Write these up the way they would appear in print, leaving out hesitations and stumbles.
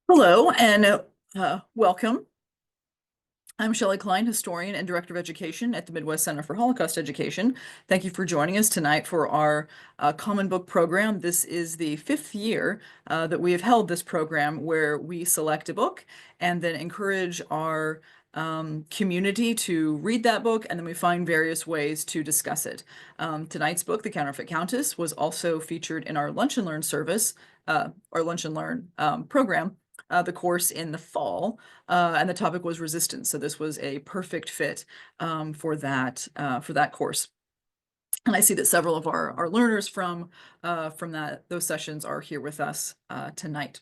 Hello and welcome. I'm Shelley Klein, historian and director of education at the Midwest Center for Holocaust Education. Thank you for joining us tonight for our Common Book program. This is the fifth year that we have held this program where we select a book and then encourage our community to read that book, and then we find various ways to discuss it. Tonight's book, The Counterfeit Countess, was also featured in our Lunch and Learn service, our Lunch and Learn program, the course in the fall, and the topic was resistance. So this was a perfect fit for that course. And I see that several of our learners from those sessions are here with us tonight.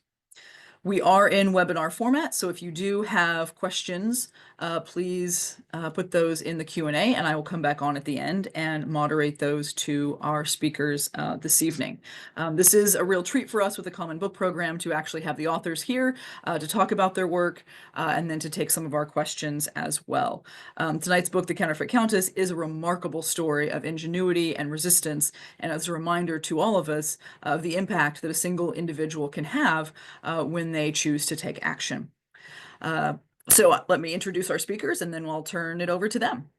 We are in webinar format, so if you do have questions, please put those in the Q&A, and I will come back on at the end and moderate those to our speakers this evening. This is a real treat for us with the Common Book program to actually have the authors here to talk about their work and then to take some of our questions as well. Tonight's book, The Counterfeit Countess, is a remarkable story of ingenuity and resistance, and as a reminder to all of us of the impact that a single individual can have when they choose to take action. So let me introduce our speakers and then we'll turn it over to them.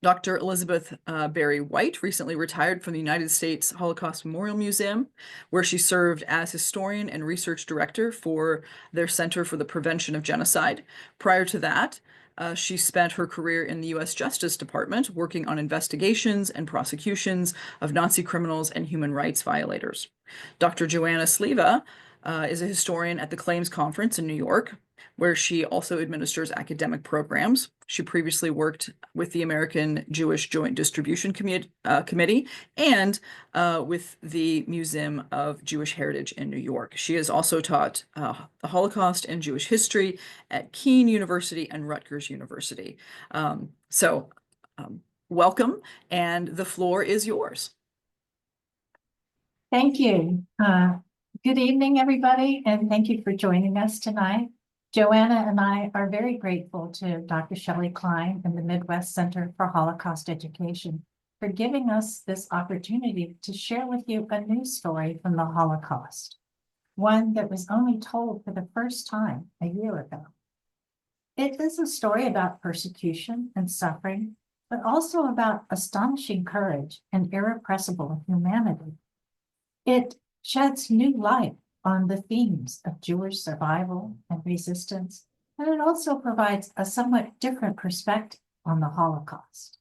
Dr. Elizabeth Barry White recently retired from the United States Holocaust Memorial Museum, where she served as historian and research director for their Center for the Prevention of Genocide. Prior to that, she spent her career in the U.S. Justice Department working on investigations and prosecutions of Nazi criminals and human rights violators. Dr. Joanna Sliwa is a historian at the Claims Conference in New York, where she also administers academic programs. She previously worked with the American Jewish Joint Distribution Committee and with the Museum of Jewish Heritage in New York. She has also taught the Holocaust and Jewish history at Kean University and Rutgers University. Welcome, and the floor is yours. Thank you. Good evening, everybody, and thank you for joining us tonight. Joanna and I are very grateful to Dr. Shelley Klein and the Midwest Center for Holocaust Education for giving us this opportunity to share with you a new story from the Holocaust, one that was only told for the first time a year ago. It is a story about persecution and suffering, but also about astonishing courage and irrepressible humanity. It sheds new light on the themes of Jewish survival and resistance, and it also provides a somewhat different perspective on the Holocaust.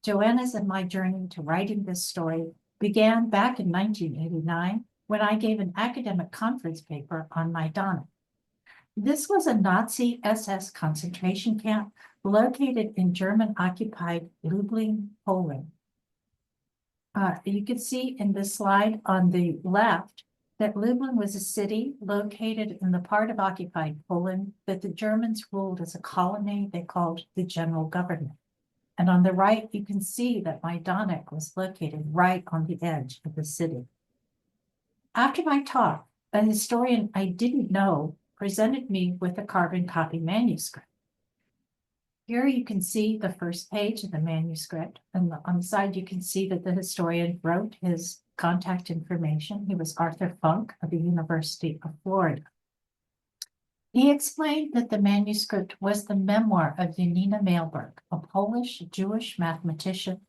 Joanna's and my journey to writing this story began back in 1989 when I gave an academic conference paper on Majdanek. This was a Nazi SS concentration camp located in German-occupied Lublin, Poland. You can see in this slide on the left that Lublin was a city located in the part of occupied Poland that the Germans ruled as a colony they called the general government. And on the right, you can see that Majdanek was located right on the edge of the city. After my talk, a historian I didn't know presented me with a carbon copy manuscript. Here you can see the first page of the manuscript, and on the side you can see that the historian wrote his contact information. He was Arthur Funk of the University of Florida. He explained that the manuscript was the memoir of Janina Mailberg, a Polish Jewish mathematician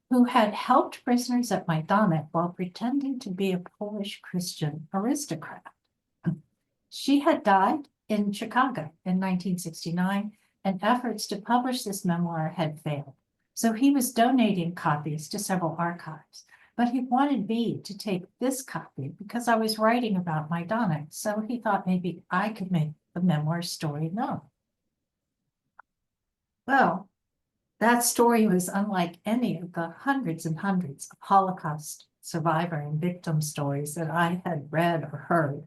who had helped prisoners at Majdanek while pretending to be a Polish Christian aristocrat. She had died in Chicago in 1969, and efforts to publish this memoir had failed. So he was donating copies to several archives, but he wanted me to take this copy because I was writing about Majdanek, so he thought maybe I could make the memoir story known. Well, that story was unlike any of the hundreds and hundreds of Holocaust survivor and victim stories that I had read or heard.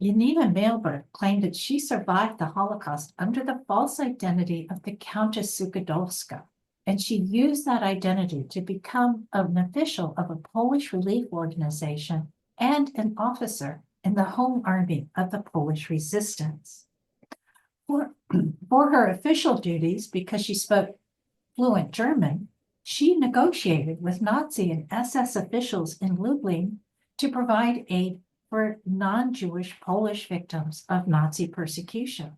Janina Mailberg claimed that she survived the Holocaust under the false identity of the Countess Sukadolska, and she used that identity to become an official of a Polish relief organization and an officer in the Home Army of the Polish Resistance. For her official duties, because she spoke fluent German, she negotiated with Nazi and SS officials in Lublin to provide aid for non-Jewish Polish victims of Nazi persecution.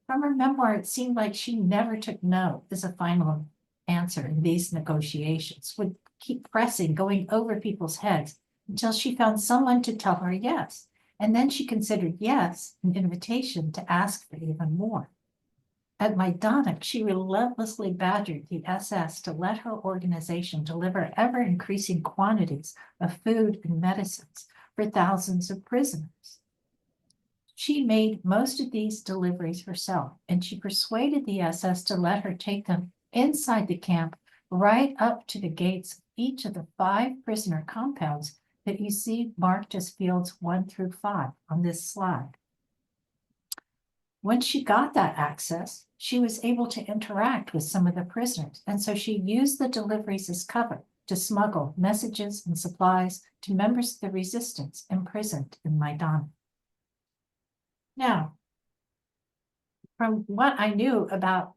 From her memoir, it seemed like she never took no as a final answer in these negotiations, would keep pressing, going over people's heads until she found someone to tell her yes. And then she considered yes an invitation to ask for even more. At Majdanek, she relentlessly badgered the SS to let her organization deliver ever-increasing quantities of food and medicines for thousands of prisoners. She made most of these deliveries herself, and she persuaded the SS to let her take them inside the camp, right up to the gates of each of the 5 prisoner compounds that you see marked as fields 1 through 5 on this slide. Once she got that access, she was able to interact with some of the prisoners, and so she used the deliveries as cover to smuggle messages and supplies to members of the resistance imprisoned in Majdanek. Now, from what I knew about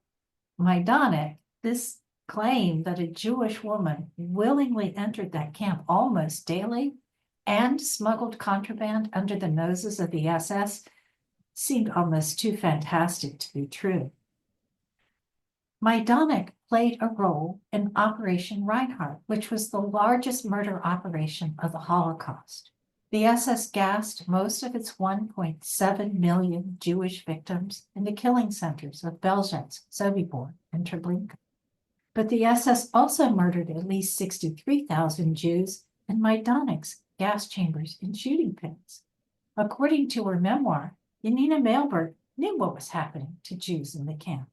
Majdanek, this claim that a Jewish woman willingly entered that camp almost daily and smuggled contraband under the noses of the SS seemed almost too fantastic to be true. Majdanek played a role in Operation Reinhardt, which was the largest murder operation of the Holocaust. The SS gassed most of its 1.7 million Jewish victims in the killing centers of Belzec, Sobibor, and Treblinka. But the SS also murdered at least 63,000 Jews in Majdanek's gas chambers and shooting pits. According to her memoir, Janina Mailberg knew what was happening to Jews in the camp.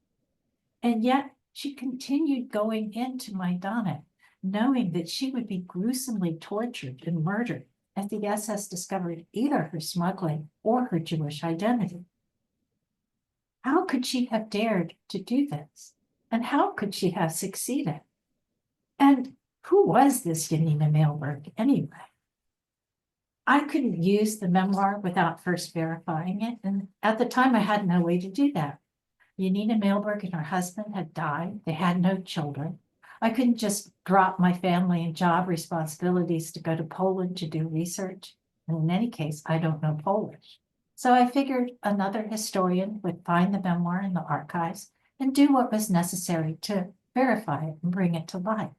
And yet she continued going into Majdanek, knowing that she would be gruesomely tortured and murdered if the SS discovered either her smuggling or her Jewish identity. How could she have dared to do this? And how could she have succeeded? And who was this Janina Mailberg anyway? I couldn't use the memoir without first verifying it, and at the time I had no way to do that. Janina Mailberg and her husband had died. They had no children. I couldn't just drop my family and job responsibilities to go to Poland to do research. And in any case, I don't know Polish. So I figured another historian would find the memoir in the archives and do what was necessary to verify it and bring it to light.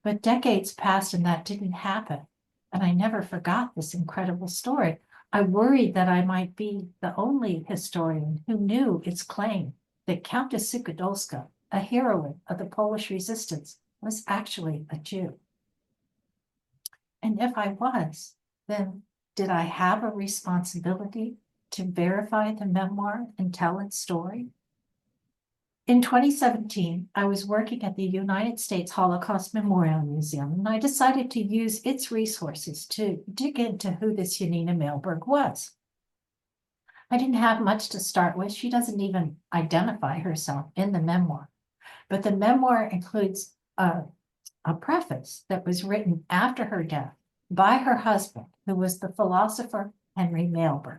But decades passed and that didn't happen. And I never forgot this incredible story. I worried that I might be the only historian who knew its claim that Countess Suchodolska, a heroine of the Polish resistance, was actually a Jew. And if I was, then did I have a responsibility to verify the memoir and tell its story? In 2017, I was working at the United States Holocaust Memorial Museum, and I decided to use its resources to dig into who this Janina Mailberg was. I didn't have much to start with. She doesn't even identify herself in the memoir. But the memoir includes a preface that was written after her death by her husband, who was the philosopher Henry Mailberg.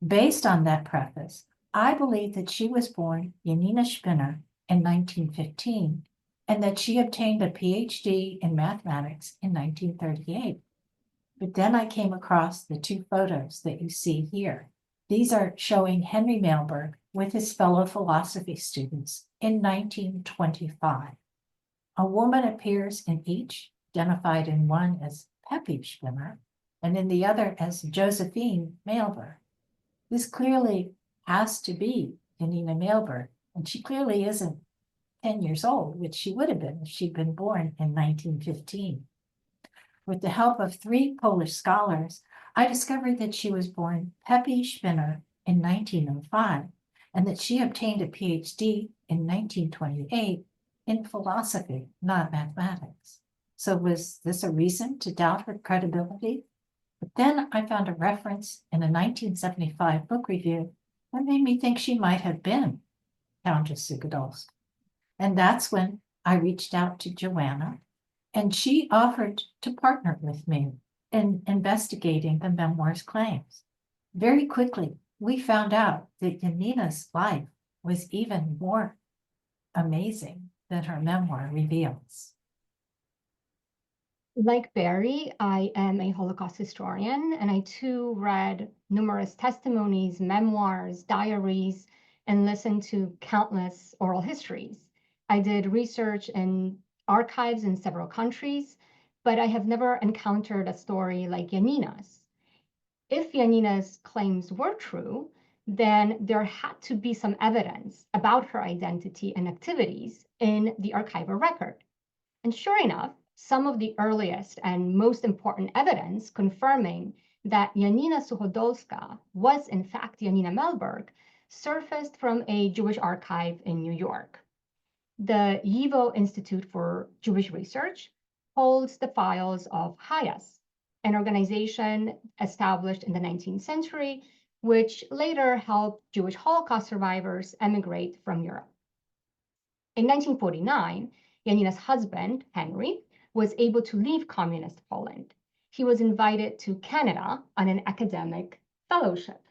Based on that preface, I believe that she was born Janina Spinner in 1915 and that she obtained a PhD in mathematics in 1938. But then I came across the 2 photos that you see here. These are showing Henry Mailberg with his fellow philosophy students in 1925. A woman appears in each, identified in one as Peppy Spinner and in the other as Josephine Mailberg. This clearly has to be Janina Mailberg, and she clearly isn't 10 years old, which she would have been if she'd been born in 1915. With the help of 3 Polish scholars, I discovered that she was born Peppy Spinner in 1905, and that she obtained a PhD in 1928 in philosophy, not mathematics. So was this a reason to doubt her credibility? But then I found a reference in a 1975 book review that made me think she might have been Countess Suchodolska. And that's when I reached out to Joanna, and she offered to partner with me in investigating the memoir's claims. Very quickly, we found out that Janina's life was even more amazing than her memoir reveals. Like Barry, I am a Holocaust historian, and I too read numerous testimonies, memoirs, diaries, and listened to countless oral histories. I did research in archives in several countries, but I have never encountered a story like Janina's. If Janina's claims were true, then there had to be some evidence about her identity and activities in the archival record. And sure enough, some of the earliest and most important evidence confirming that Janina Suchodolska was in fact Janina Melberg surfaced from a Jewish archive in New York. The YIVO Institute for Jewish Research holds the files of Hayas, an organization established in the 19th century, which later helped Jewish Holocaust survivors emigrate from Europe. In 1949, Janina's husband, Henry, was able to leave communist Poland. He was invited to Canada on an academic fellowship.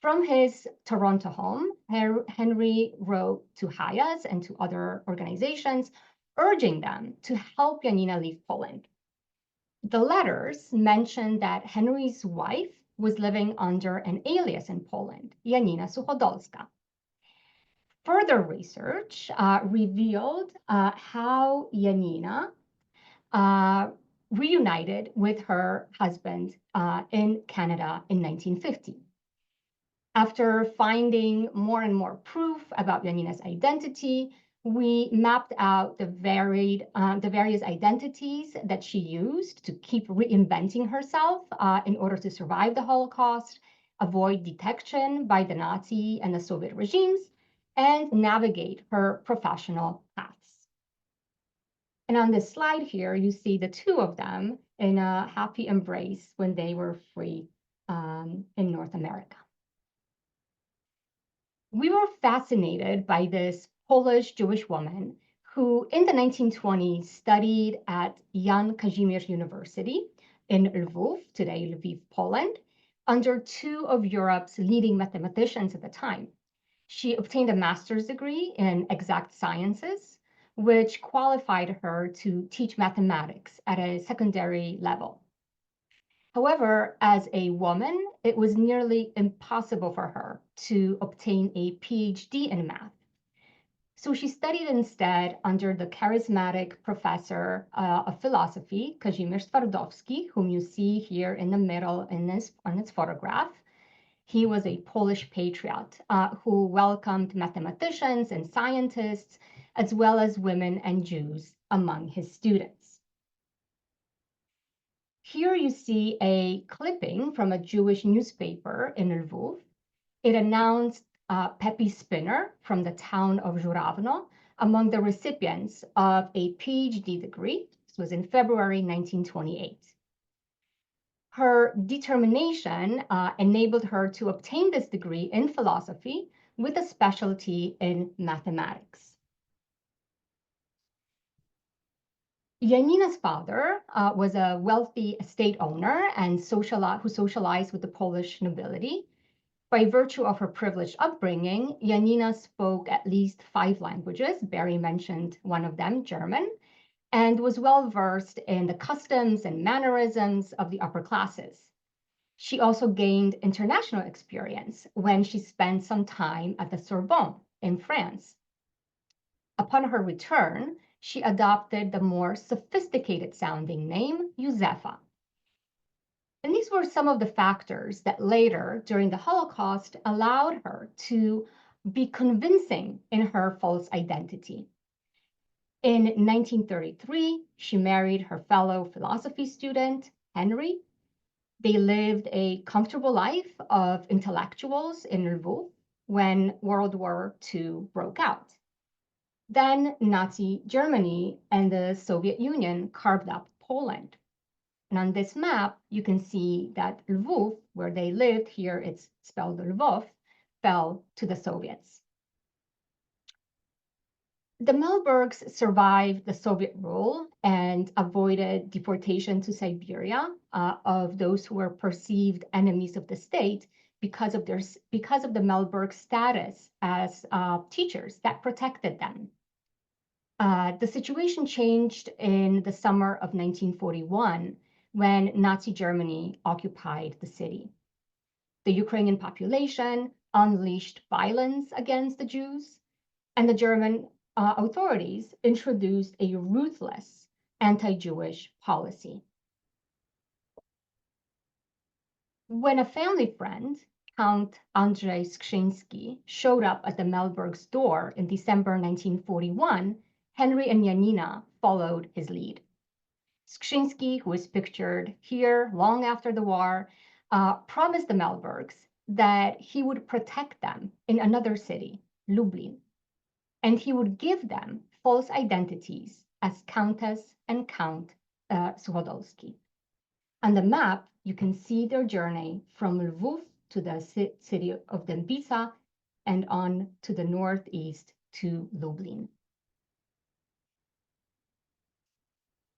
From his Toronto home, Henry wrote to Hayas and to other organizations, urging them to help Janina leave Poland. The letters mentioned that Henry's wife was living under an alias in Poland, Janina Suchodolska. Further research revealed how Janina reunited with her husband in Canada in 1950. After finding more and more proof about Janina's identity, we mapped out the various identities that she used to keep reinventing herself in order to survive the Holocaust, avoid detection by the Nazi and the Soviet regimes, and navigate her professional paths. And on this slide here, you see the two of them in a happy embrace when they were free in North America. We were fascinated by this Polish Jewish woman who in the 1920s studied at Jan Kazimierz University in Lwów, today Lviv, Poland, under two of Europe's leading mathematicians at the time. She obtained a master's degree in exact sciences, which qualified her to teach mathematics at a secondary level. However, as a woman, it was nearly impossible for her to obtain a PhD in math. So she studied instead under the charismatic professor of philosophy, Kazimierz Twardowski, whom you see here in the middle on this photograph. He was a Polish patriot who welcomed mathematicians and scientists, as well as women and Jews among his students. Here you see a clipping from a Jewish newspaper in Lwów. It announced Pepi Spinner from the town of Żurawno among the recipients of a PhD degree. This was in February 1928. Her determination enabled her to obtain this degree in philosophy with a specialty in mathematics. Janina's father was a wealthy estate owner and who socialized with the Polish nobility. By virtue of her privileged upbringing, Janina spoke at least 5 languages. Barry mentioned one of them, German, and was well versed in the customs and mannerisms of the upper classes. She also gained international experience when she spent some time at the Sorbonne in France. Upon her return, she adopted the more sophisticated sounding name, Józefa. And these were some of the factors that later, during the Holocaust, allowed her to be convincing in her false identity. In 1933, she married her fellow philosophy student, Henry. They lived a comfortable life of intellectuals in Lwów when World War II broke out. Then Nazi Germany and the Soviet Union carved up Poland. And on this map, you can see that Lwów, where they lived, here it's spelled Lwów, fell to the Soviets. The Melbergs survived the Soviet rule and avoided deportation to Siberia of those who were perceived enemies of the state because of the Melberg status as teachers that protected them. The situation changed in the summer of 1941 when Nazi Germany occupied the city. The Ukrainian population unleashed violence against the Jews, and the German authorities introduced a ruthless anti-Jewish policy. When a family friend, Count Andrzej Skrzyński, showed up at the Melberg's door in December 1941, Henry and Janina followed his lead. Skrzyński, who is pictured here long after the war, promised the Melbergs that he would protect them in another city, Lublin, and he would give them false identities as Countess and Count Suchodolski. On the map, you can see their journey from Lwów to the city of Dębica and on to the northeast to Lublin.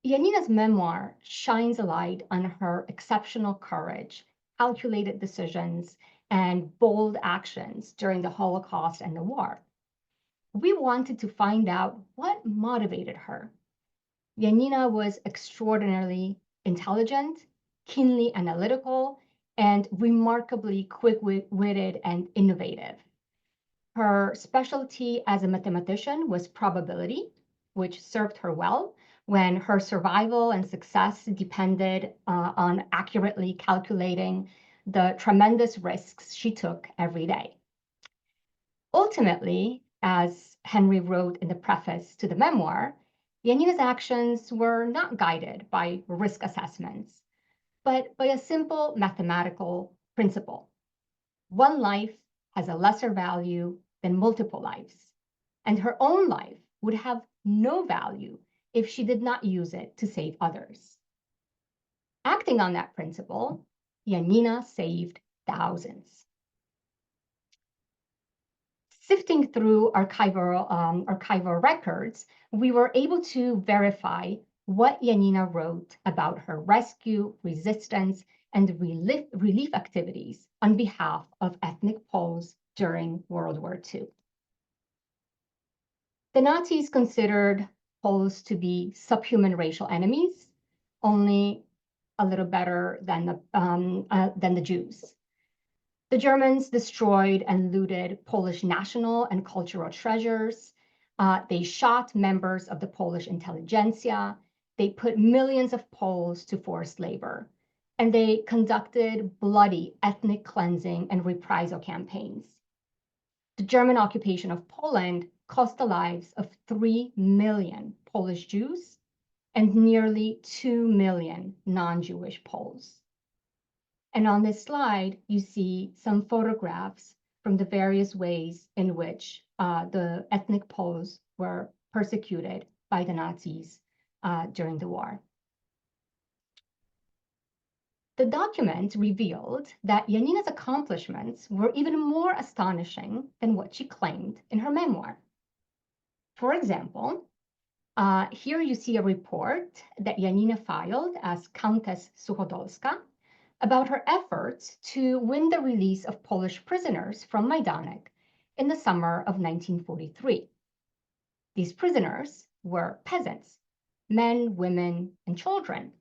Janina's memoir shines a light on her exceptional courage, calculated decisions, and bold actions during the Holocaust and the war. We wanted to find out what motivated her. Janina was extraordinarily intelligent, keenly analytical, and remarkably quick-witted and innovative. Her specialty as a mathematician was probability, which served her well when her survival and success depended on accurately calculating the tremendous risks she took every day. Ultimately, as Henry wrote in the preface to the memoir, Janina's actions were not guided by risk assessments, but by a simple mathematical principle. One life has a lesser value than multiple lives, and her own life would have no value if she did not use it to save others. Acting on that principle, Janina saved thousands. Sifting through archival records, we were able to verify what Janina wrote about her rescue, resistance, and relief activities on behalf of ethnic Poles during World War II. The Nazis considered Poles to be subhuman racial enemies, only a little better than the Jews. The Germans destroyed and looted Polish national and cultural treasures. They shot members of the Polish intelligentsia. They put millions of Poles to forced labor. And they conducted bloody ethnic cleansing and reprisal campaigns. The German occupation of Poland cost the lives of 3 million Polish Jews and nearly 2 million non-Jewish Poles. And on this slide, you see some photographs from the various ways in which the ethnic Poles were persecuted by the Nazis during the war. The document revealed that Janina's accomplishments were even more astonishing than what she claimed in her memoir. For example, here you see a report that Janina filed as Countess Suchodolska about her efforts to win the release of Polish prisoners from Majdanek in the summer of 1943. These prisoners were peasants, men, women, and children.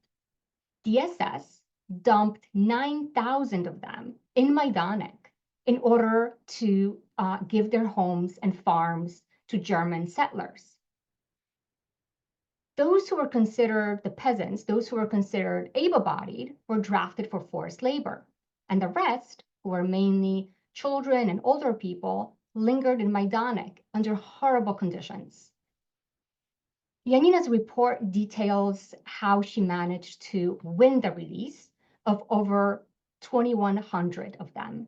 The SS dumped 9,000 of them in Majdanek in order to give their homes and farms to German settlers. Those who were considered the peasants, those who were considered able-bodied, were drafted for forced labor, and the rest, who were mainly children and older people, lingered in Majdanek under horrible conditions. Janina's report details how she managed to win the release of over 2,100 of them.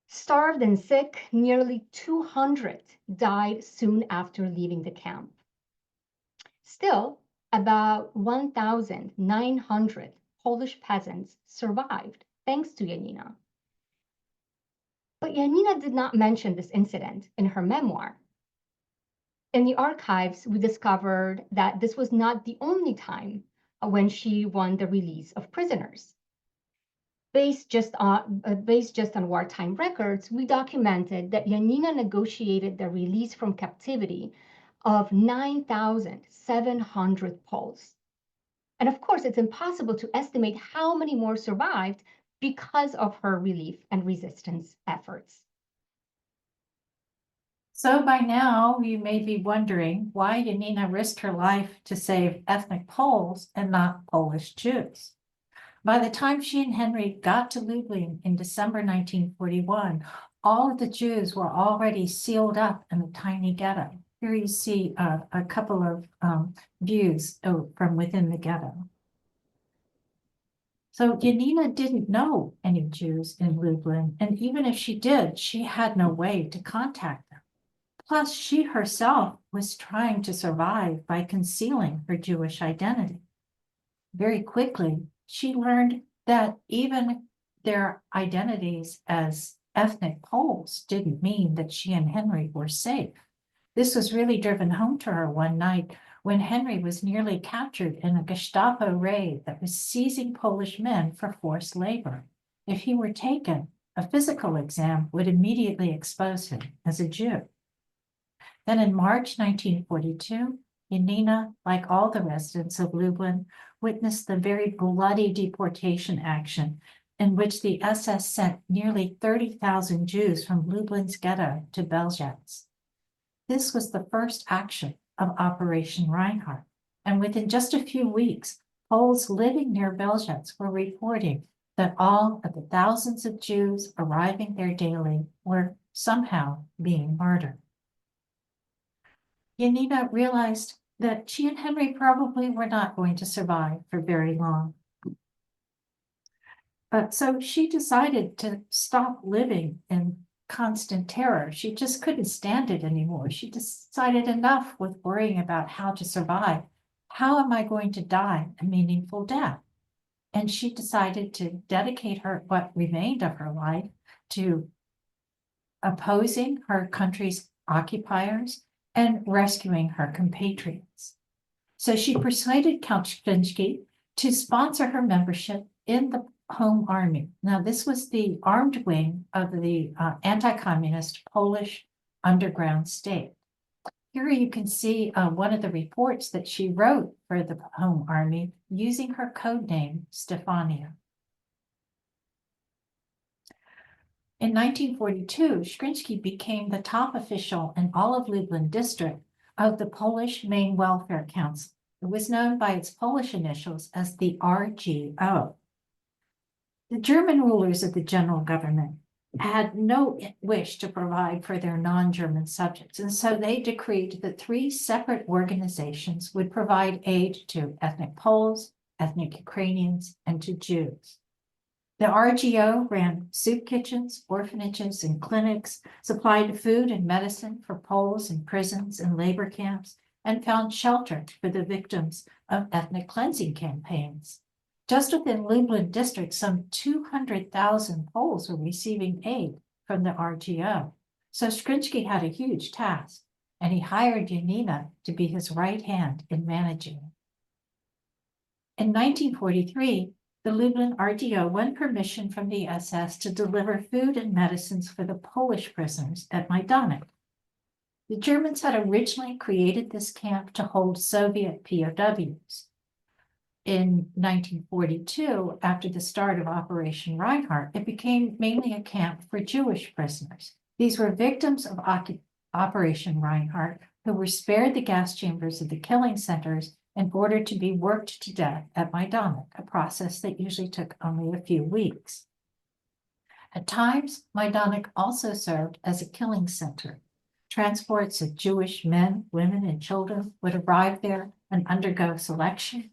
Starved and sick, nearly 200 died soon after leaving the camp. Still, about 1,900 Polish peasants survived thanks to Janina. But Janina did not mention this incident in her memoir. In the archives, we discovered that this was not the only time when she won the release of prisoners. Based just on wartime records, we documented that Janina negotiated the release from captivity of 9,700 Poles. And of course, it's impossible to estimate how many more survived because of her relief and resistance efforts. So by now, you may be wondering why Janina risked her life to save ethnic Poles and not Polish Jews. By the time she and Henry got to Lublin in December 1941, all of the Jews were already sealed up in a tiny ghetto. Here you see a couple of views from within the ghetto. So Janina didn't know any Jews in Lublin, and even if she did, she had no way to contact them. Plus, she herself was trying to survive by concealing her Jewish identity. Very quickly, she learned that even their identities as ethnic Poles didn't mean that she and Henry were safe. This was really driven home to her one night when Henry was nearly captured in a Gestapo raid that was seizing Polish men for forced labor. If he were taken, a physical exam would immediately expose him as a Jew. Then in March 1942, Janina, like all the residents of Lublin, witnessed the very bloody deportation action in which the SS sent nearly 30,000 Jews from Lublin's ghetto to Belzec. This was the first action of Operation Reinhardt, and within just a few weeks, Poles living near Belzec were reporting that all of the thousands of Jews arriving there daily were somehow being murdered. Janina realized that she and Henry probably were not going to survive for very long. So she decided to stop living in constant terror. She just couldn't stand it anymore. She decided enough with worrying about how to survive. How am I going to die a meaningful death? And she decided to dedicate what remained of her life to opposing her country's occupiers and rescuing her compatriots. So she persuaded Count Skrzynski to sponsor her membership in the Home Army. Now, this was the armed wing of the anti-communist Polish underground state. Here you can see one of the reports that she wrote for the Home Army using her code name, Stefania. In 1942, Skrzynski became the top official in all of Lublin district of the Polish Main Welfare Council. It was known by its Polish initials as the RGO. The German rulers of the general government had no wish to provide for their non-German subjects, and so they decreed that 3 separate organizations would provide aid to ethnic Poles, ethnic Ukrainians, and to Jews. The RGO ran soup kitchens, orphanages, and clinics, supplied food and medicine for Poles in prisons and labor camps, and found shelter for the victims of ethnic cleansing campaigns. Just within Lublin district, some 200,000 Poles were receiving aid from the RGO. So Skrzynski had a huge task, and he hired Janina to be his right hand in managing it. In 1943, the Lublin RGO won permission from the SS to deliver food and medicines for the Polish prisoners at Majdanek. The Germans had originally created this camp to hold Soviet POWs. In 1942, after the start of Operation Reinhardt, it became mainly a camp for Jewish prisoners. These were victims of Operation Reinhardt who were spared the gas chambers of the killing centers in order to be worked to death at Majdanek, a process that usually took only a few weeks. At times, Majdanek also served as a killing center. Transports of Jewish men, women, and children would arrive there and undergo selection,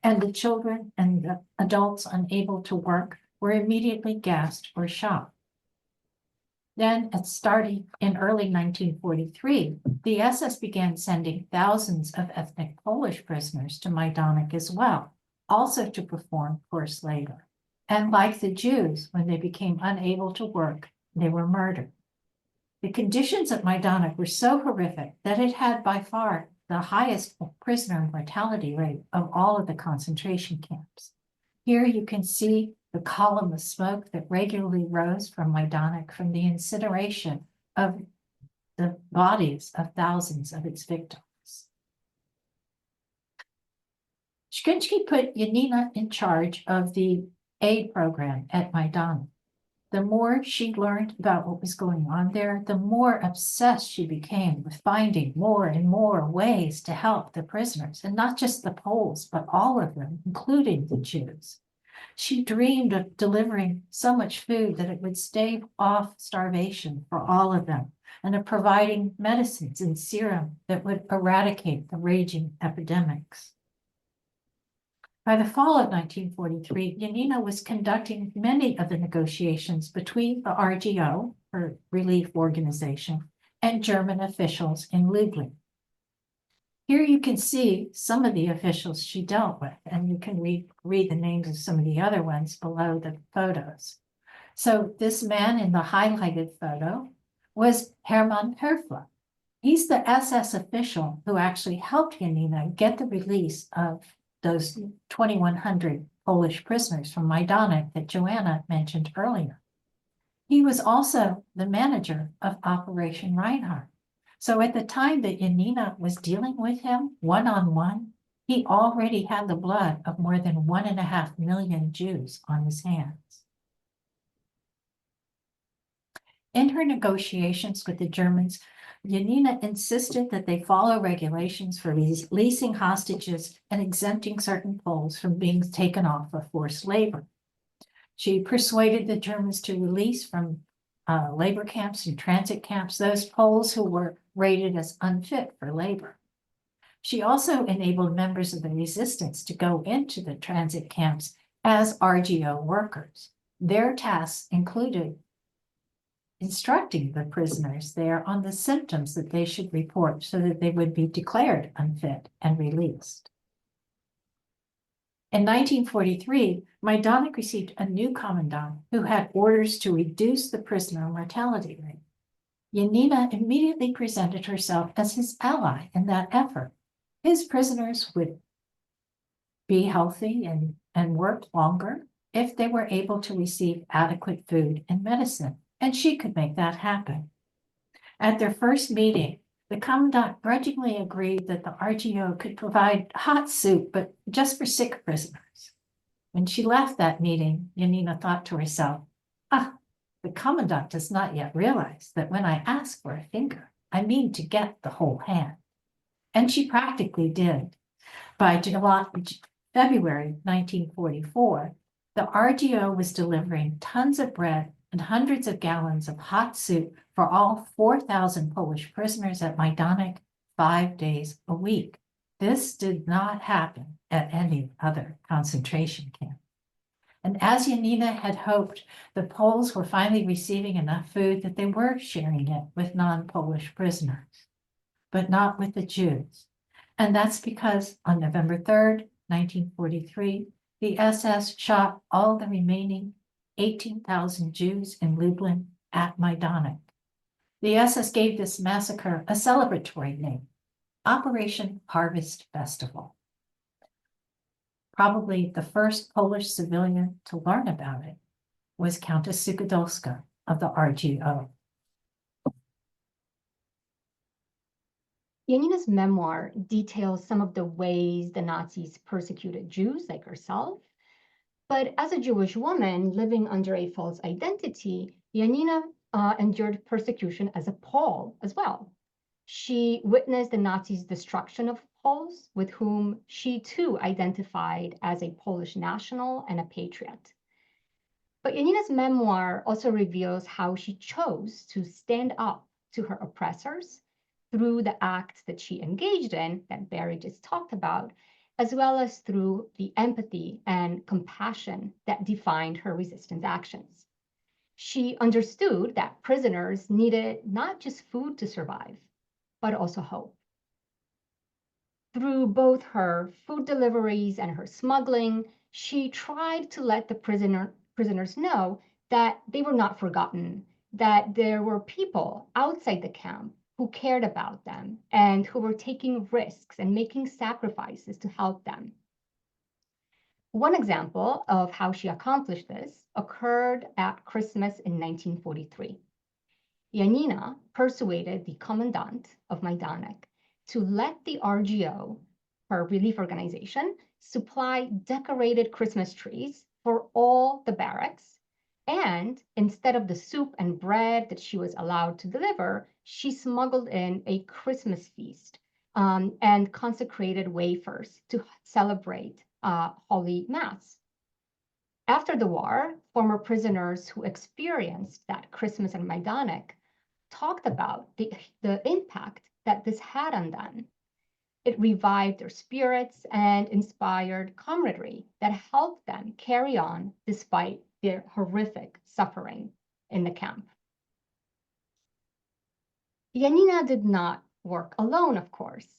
and the children and the adults unable to work were immediately gassed or shot. Then, starting in early 1943, the SS began sending thousands of ethnic Polish prisoners to Majdanek as well, also to perform forced labor. And like the Jews, when they became unable to work, they were murdered. The conditions at Majdanek were so horrific that it had by far the highest prisoner mortality rate of all of the concentration camps. Here you can see the column of smoke that regularly rose from Majdanek from the incineration of the bodies of thousands of its victims. Shkrinsky put Janina in charge of the aid program at Majdanek. The more she learned about what was going on there, the more obsessed she became with finding more and more ways to help the prisoners, and not just the Poles, but all of them, including the Jews. She dreamed of delivering so much food that it would stave off starvation for all of them, and of providing medicines and serum that would eradicate the raging epidemics. By the fall of 1943, Janina was conducting many of the negotiations between the RGO, her relief organization, and German officials in Lublin. Here you can see some of the officials she dealt with, and you can read the names of some of the other ones below the photos. So this man in the highlighted photo was Hermann Höfler. He's the SS official who actually helped Janina get the release of those 2,100 Polish prisoners from Majdanek that Joanna mentioned earlier. He was also the manager of Operation Reinhardt. So at the time that Janina was dealing with him one-on-one, he already had the blood of more than 1.5 million Jews on his hands. In her negotiations with the Germans, Janina insisted that they follow regulations for releasing hostages and exempting certain Poles from being taken off of forced labor. She persuaded the Germans to release from labor camps and transit camps those Poles who were rated as unfit for labor. She also enabled members of the resistance to go into the transit camps as RGO workers. Their tasks included instructing the prisoners there on the symptoms that they should report so that they would be declared unfit and released. In 1943, Majdanek received a new commandant who had orders to reduce the prisoner mortality rate. Janina immediately presented herself as his ally in that effort. His prisoners would be healthy and work longer if they were able to receive adequate food and medicine, and she could make that happen. At their first meeting, the commandant grudgingly agreed that the RGO could provide hot soup, but just for sick prisoners. When she left that meeting, Janina thought to herself, the commandant does not yet realize that when I ask for a finger, I mean to get the whole hand. And she practically did. By February 1944, the RGO was delivering tons of bread and hundreds of gallons of hot soup for all 4,000 Polish prisoners at Majdanek 5 days a week. This did not happen at any other concentration camp. And as Janina had hoped, the Poles were finally receiving enough food that they were sharing it with non-Polish prisoners, but not with the Jews. And that's because on November 3rd, 1943, the SS shot all the remaining 18,000 Jews in Lublin at Majdanek. The SS gave this massacre a celebratory name, Operation Harvest Festival. Probably the first Polish civilian to learn about it was Countess Suchodolska of the RGO. Janina's memoir details some of the ways the Nazis persecuted Jews like herself. But as a Jewish woman living under a false identity, Janina endured persecution as a Pole as well. She witnessed the Nazis' destruction of Poles, with whom she too identified as a Polish national and a patriot. But Janina's memoir also reveals how she chose to stand up to her oppressors through the acts that she engaged in, that Barry just talked about, as well as through the empathy and compassion that defined her resistance actions. She understood that prisoners needed not just food to survive, but also hope. Through both her food deliveries and her smuggling, she tried to let the prisoners know that they were not forgotten, that there were people outside the camp who cared about them and who were taking risks and making sacrifices to help them. One example of how she accomplished this occurred at Christmas in 1943. Janina persuaded the commandant of Majdanek to let the RGO, her relief organization, supply decorated Christmas trees for all the barracks. And instead of the soup and bread that she was allowed to deliver, she smuggled in a Christmas feast and consecrated wafers to celebrate Holy Mass. After the war, former prisoners who experienced that Christmas in Majdanek talked about the impact that this had on them. It revived their spirits and inspired camaraderie that helped them carry on despite their horrific suffering in the camp. Janina did not work alone, of course,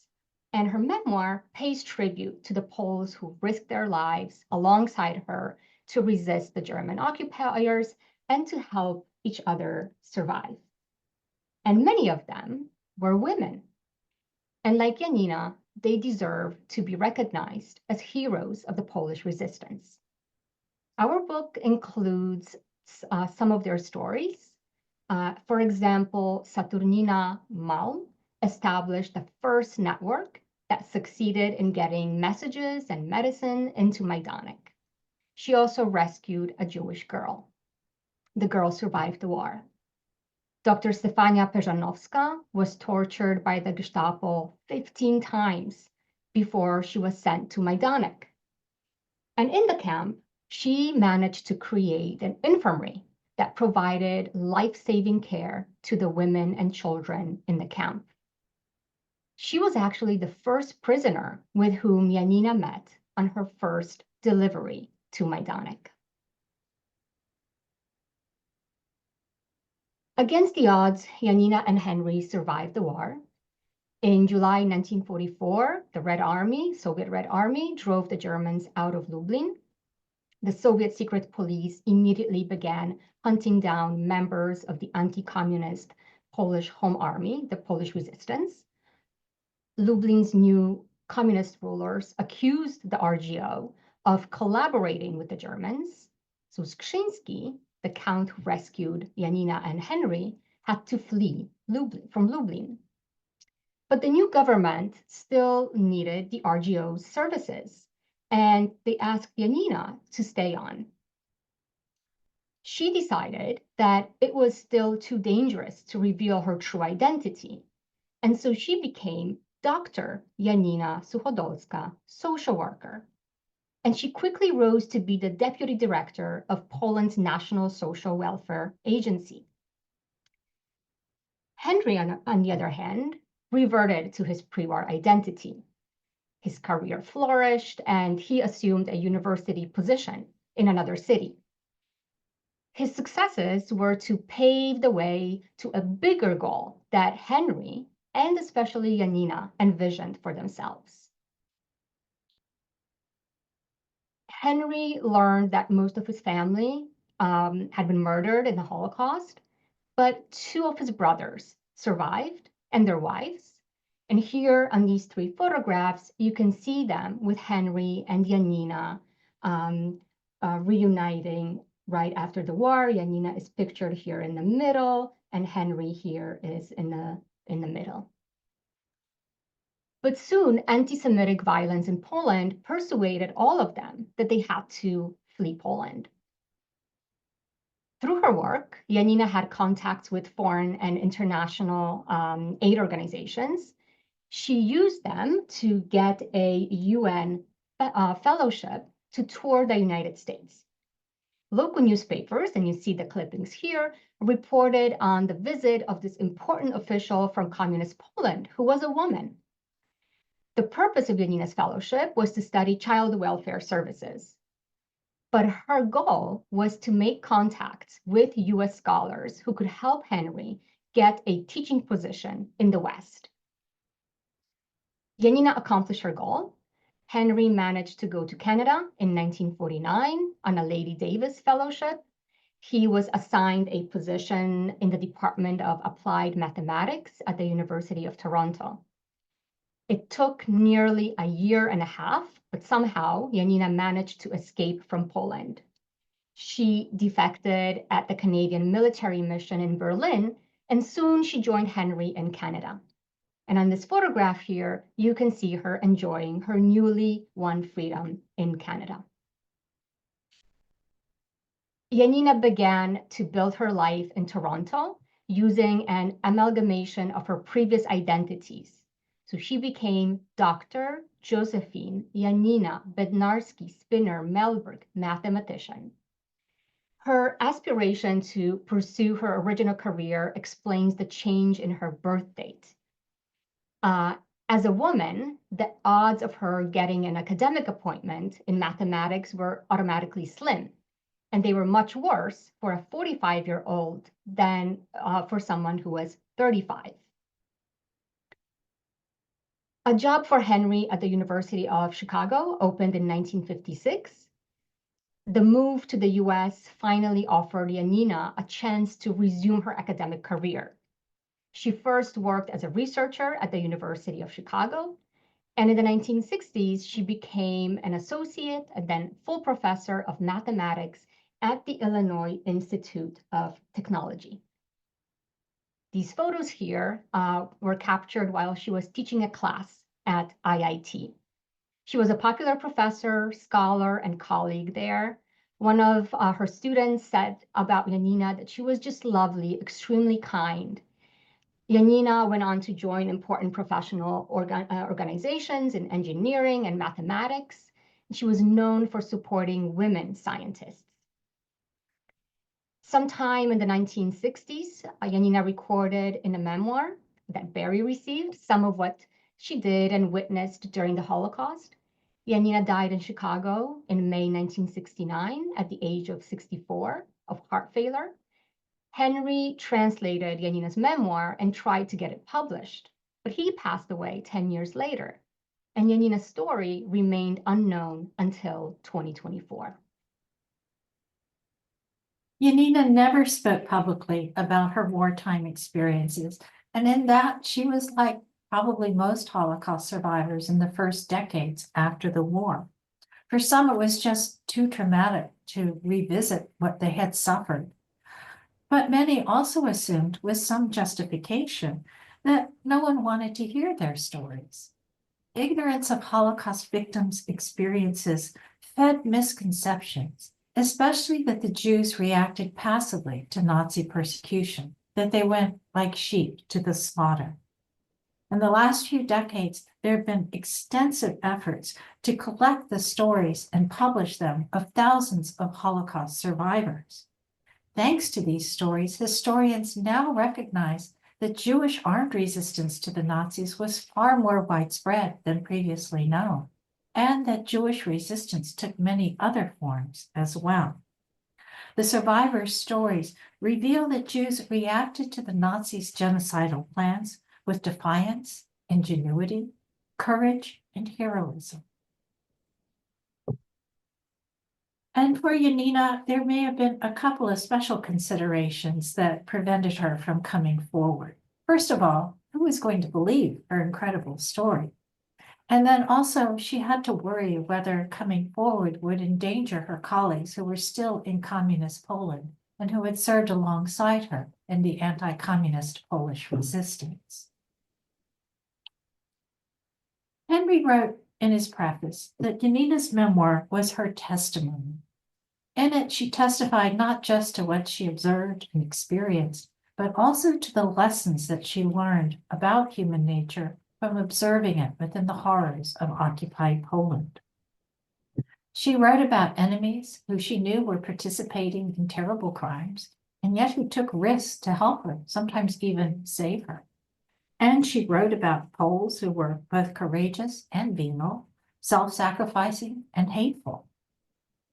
and her memoir pays tribute to the Poles who risked their lives alongside her to resist the German occupiers and to help each other survive. And many of them were women. And like Janina, they deserve to be recognized as heroes of the Polish resistance. Our book includes some of their stories. For example, Saturnina Malm established the first network that succeeded in getting messages and medicine into Majdanek. She also rescued a Jewish girl. The girl survived the war. Dr. Stefania Perzanowska was tortured by the Gestapo 15 times before she was sent to Majdanek. And in the camp, she managed to create an infirmary that provided life-saving care to the women and children in the camp. She was actually the first prisoner with whom Janina met on her first delivery to Majdanek. Against the odds, Janina and Henry survived the war. In July 1944, the Red Army, Soviet Red Army, drove the Germans out of Lublin. The Soviet secret police immediately began hunting down members of the anti-communist Polish Home Army, the Polish resistance. Lublin's new communist rulers accused the RGO of collaborating with the Germans. So Skrzyński, the count who rescued Janina and Henry, had to flee from Lublin. But the new government still needed the RGO's services, and they asked Janina to stay on. She decided that it was still too dangerous to reveal her true identity, and so she became Dr. Janina Suchodolska, social worker. And she quickly rose to be the deputy director of Poland's National Social Welfare Agency. Henry, on the other hand, reverted to his pre-war identity. His career flourished, and he assumed a university position in another city. His successes were to pave the way to a bigger goal that Henry, and especially Janina, envisioned for themselves. Henry learned that most of his family had been murdered in the Holocaust, but 2 of his brothers survived and their wives. And here on these 3 photographs, you can see them with Henry and Janina reuniting right after the war. Janina is pictured here in the middle, and Henry here is in the middle. But soon, anti-Semitic violence in Poland persuaded all of them that they had to flee Poland. Through her work, Janina had contacts with foreign and international aid organizations. She used them to get a UN fellowship to tour the United States. Local newspapers, and you see the clippings here, reported on the visit of this important official from communist Poland, who was a woman. The purpose of Janina's fellowship was to study child welfare services. But her goal was to make contacts with US scholars who could help Henry get a teaching position in the West. Janina accomplished her goal. Henry managed to go to Canada in 1949 on a Lady Davis Fellowship. He was assigned a position in the Department of Applied Mathematics at the University of Toronto. It took nearly a year and a half, but somehow Janina managed to escape from Poland. She defected at the Canadian military mission in Berlin, and soon she joined Henry in Canada. And on this photograph here, you can see her enjoying her newly won freedom in Canada. Janina began to build her life in Toronto using an amalgamation of her previous identities. So she became Dr. Josephine Janina Bednarski-Spinner Melberg, mathematician. Her aspiration to pursue her original career explains the change in her birth date. As a woman, the odds of her getting an academic appointment in mathematics were automatically slim, and they were much worse for a 45-year-old than for someone who was 35. A job for Henry at the University of Chicago opened in 1956. The move to the US finally offered Janina a chance to resume her academic career. She first worked as a researcher at the University of Chicago, and in the 1960s, she became an associate and then full professor of mathematics at the Illinois Institute of Technology. These photos here were captured while she was teaching a class at IIT. She was a popular professor, scholar, and colleague there. One of her students said about Janina that she was just lovely, extremely kind. Janina went on to join important professional organizations in engineering and mathematics. She was known for supporting women scientists. Sometime in the 1960s, Janina recorded in a memoir that Barry received some of what she did and witnessed during the Holocaust. Janina died in Chicago in May 1969 at the age of 64 of heart failure. Henry translated Janina's memoir and tried to get it published, but he passed away 10 years later, and Janina's story remained unknown until 2024. Janina never spoke publicly about her wartime experiences, and in that she was like probably most Holocaust survivors in the first decades after the war. For some, it was just too traumatic to revisit what they had suffered. But many also assumed, with some justification, that no one wanted to hear their stories. Ignorance of Holocaust victims' experiences fed misconceptions, especially that the Jews reacted passively to Nazi persecution, that they went like sheep to the slaughter. In the last few decades, there have been extensive efforts to collect the stories and publish them of thousands of Holocaust survivors. Thanks to these stories, historians now recognize that Jewish armed resistance to the Nazis was far more widespread than previously known, and that Jewish resistance took many other forms as well. The survivors' stories reveal that Jews reacted to the Nazis' genocidal plans with defiance, ingenuity, courage, and heroism. And for Janina, there may have been a couple of special considerations that prevented her from coming forward. First of all, who was going to believe her incredible story? And then also, she had to worry whether coming forward would endanger her colleagues who were still in communist Poland and who had served alongside her in the anti-communist Polish resistance. Henry wrote in his preface that Janina's memoir was her testimony. In it, she testified not just to what she observed and experienced, but also to the lessons that she learned about human nature from observing it within the horrors of occupied Poland. She wrote about enemies who she knew were participating in terrible crimes, and yet who took risks to help her, sometimes even save her. And she wrote about Poles who were both courageous and venal, self-sacrificing and hateful.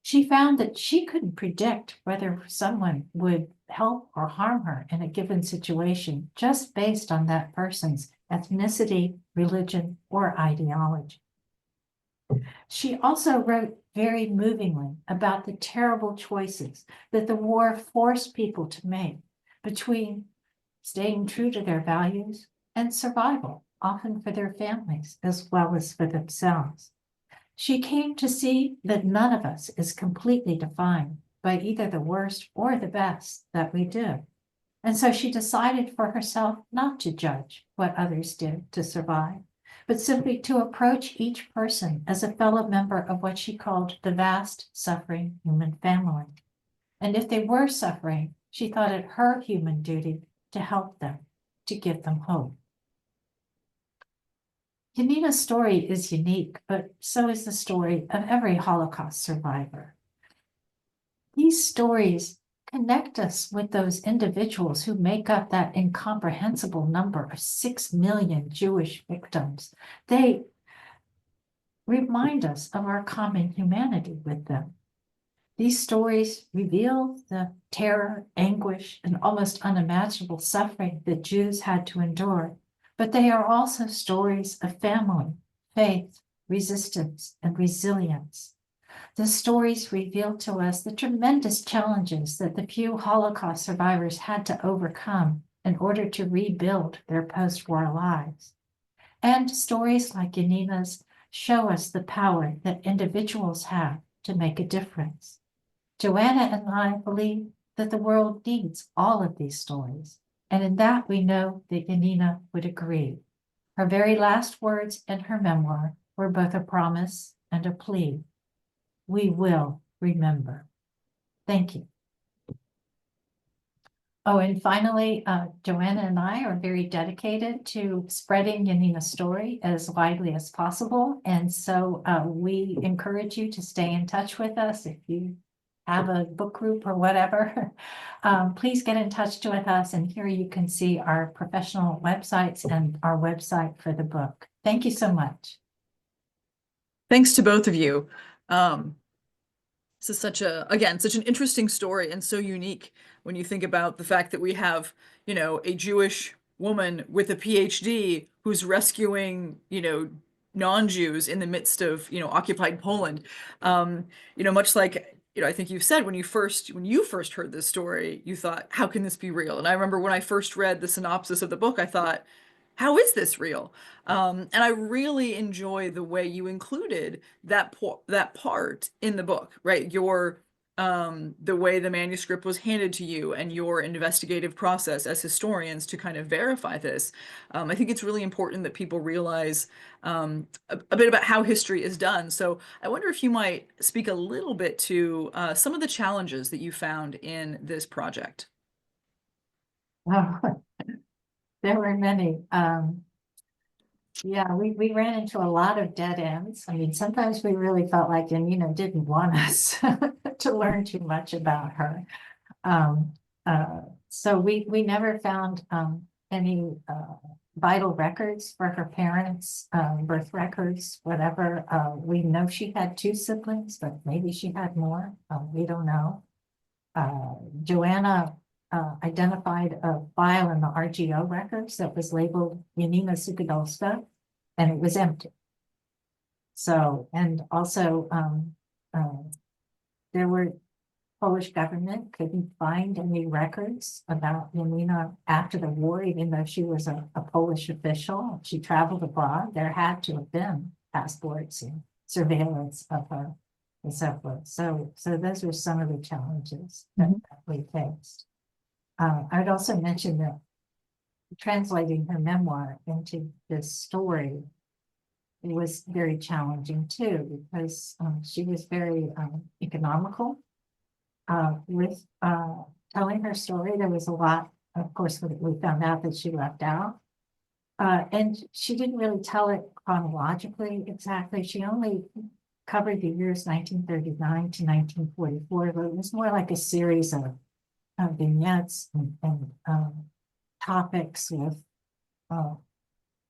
She found that she couldn't predict whether someone would help or harm her in a given situation just based on that person's ethnicity, religion, or ideology. She also wrote very movingly about the terrible choices that the war forced people to make between staying true to their values and survival, often for their families as well as for themselves. She came to see that none of us is completely defined by either the worst or the best that we do, And so she decided for herself not to judge what others did to survive, but simply to approach each person as a fellow member of what she called the vast suffering human family. And if they were suffering, she thought it her human duty to help them, to give them hope. Janina's story is unique, but so is the story of every Holocaust survivor. These stories connect us with those individuals who make up that incomprehensible number of 6 million Jewish victims. They remind us of our common humanity with them. These stories reveal the terror, anguish, and almost unimaginable suffering that Jews had to endure, but they are also stories of family, faith, resistance, and resilience. The stories reveal to us the tremendous challenges that the few Holocaust survivors had to overcome in order to rebuild their post-war lives. And stories like Janina's show us the power that individuals have to make a difference. Joanna and I believe that the world needs all of these stories, and in that we know that Janina would agree. Her very last words in her memoir were both a promise and a plea. We will remember. Thank you. Oh, and finally, Joanna and I are very dedicated to spreading Janina's story as widely as possible. And so we encourage you to stay in touch with us. If you have a book group or whatever, please get in touch with us. And here you can see our professional websites and our website for the book. Thank you so much. Thanks to both of you. This is such an interesting story and so unique when you think about the fact that we have, a Jewish woman with a PhD who's rescuing, non-Jews in the midst of, occupied Poland. Much like, I think you've said when you first heard this story, you thought, how can this be real? And I remember when I first read the synopsis of the book, I thought, how is this real? And I really enjoy the way you included that part in the book, right? The way the manuscript was handed to you and your investigative process as historians to kind of verify this. I think it's really important that people realize a bit about how history is done. So I wonder if you might speak a little bit to some of the challenges that you found in this project. Oh, there were many. Yeah, we ran into a lot of dead ends. I mean, sometimes we really felt like Janina didn't want us to learn too much about her. So we never found any vital records for her parents, birth records, whatever. We know she had 2 siblings, but maybe she had more. We don't know. Joanna identified a file in the RGO records that was labeled Janina Sukadolska, and it was empty. So, and also there were Polish government couldn't find any records about Janina after the war, even though she was a Polish official. She traveled abroad. There had to have been passports and surveillance of her and so forth. So those were some of the challenges that we faced. I would also mention that translating her memoir into this story was very challenging too, because she was very economical with telling her story. There was a lot, of course, we found out that she left out. And she didn't really tell it chronologically exactly. She only covered the years 1939 to 1944, but it was more like a series of vignettes and topics with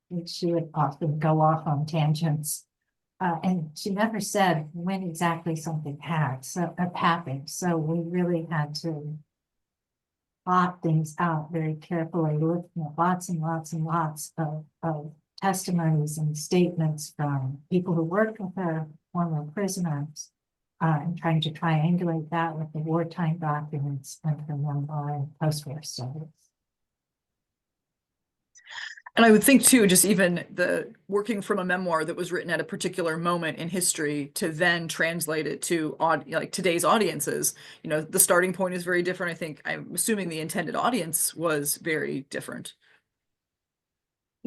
which she would often go off on tangents. And she never said when exactly something happened. So we really had to plot things out very carefully, looking at lots and lots and lots of testimonies and statements from people who worked with her, former prisoners, and trying to triangulate that with the wartime documents and her memoir and post-war studies. And I would think too, just even the working from a memoir that was written at a particular moment in history to then translate it to like today's audiences, the starting point is very different. I think I'm assuming the intended audience was very different.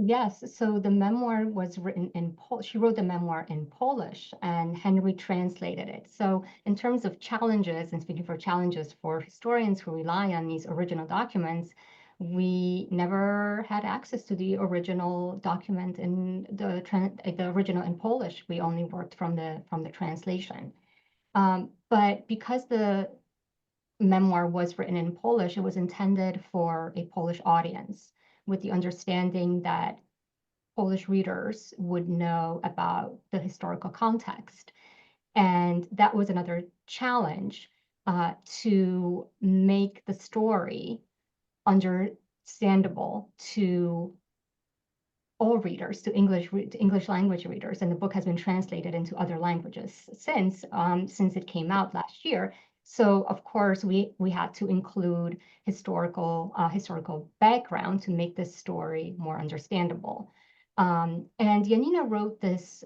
Yes, so the memoir was written in Polish. She wrote the memoir in Polish, and Henry translated it. So in terms of challenges, and speaking for challenges for historians who rely on these original documents, we never had access to the original document in the original in Polish. We only worked from the translation. But because the memoir was written in Polish, it was intended for a Polish audience, with the understanding that Polish readers would know about the historical context. And that was another challenge, to make the story understandable to all readers, to English language readers. And the book has been translated into other languages since it came out last year. So of course we had to include historical background to make this story more understandable. And Janina wrote this,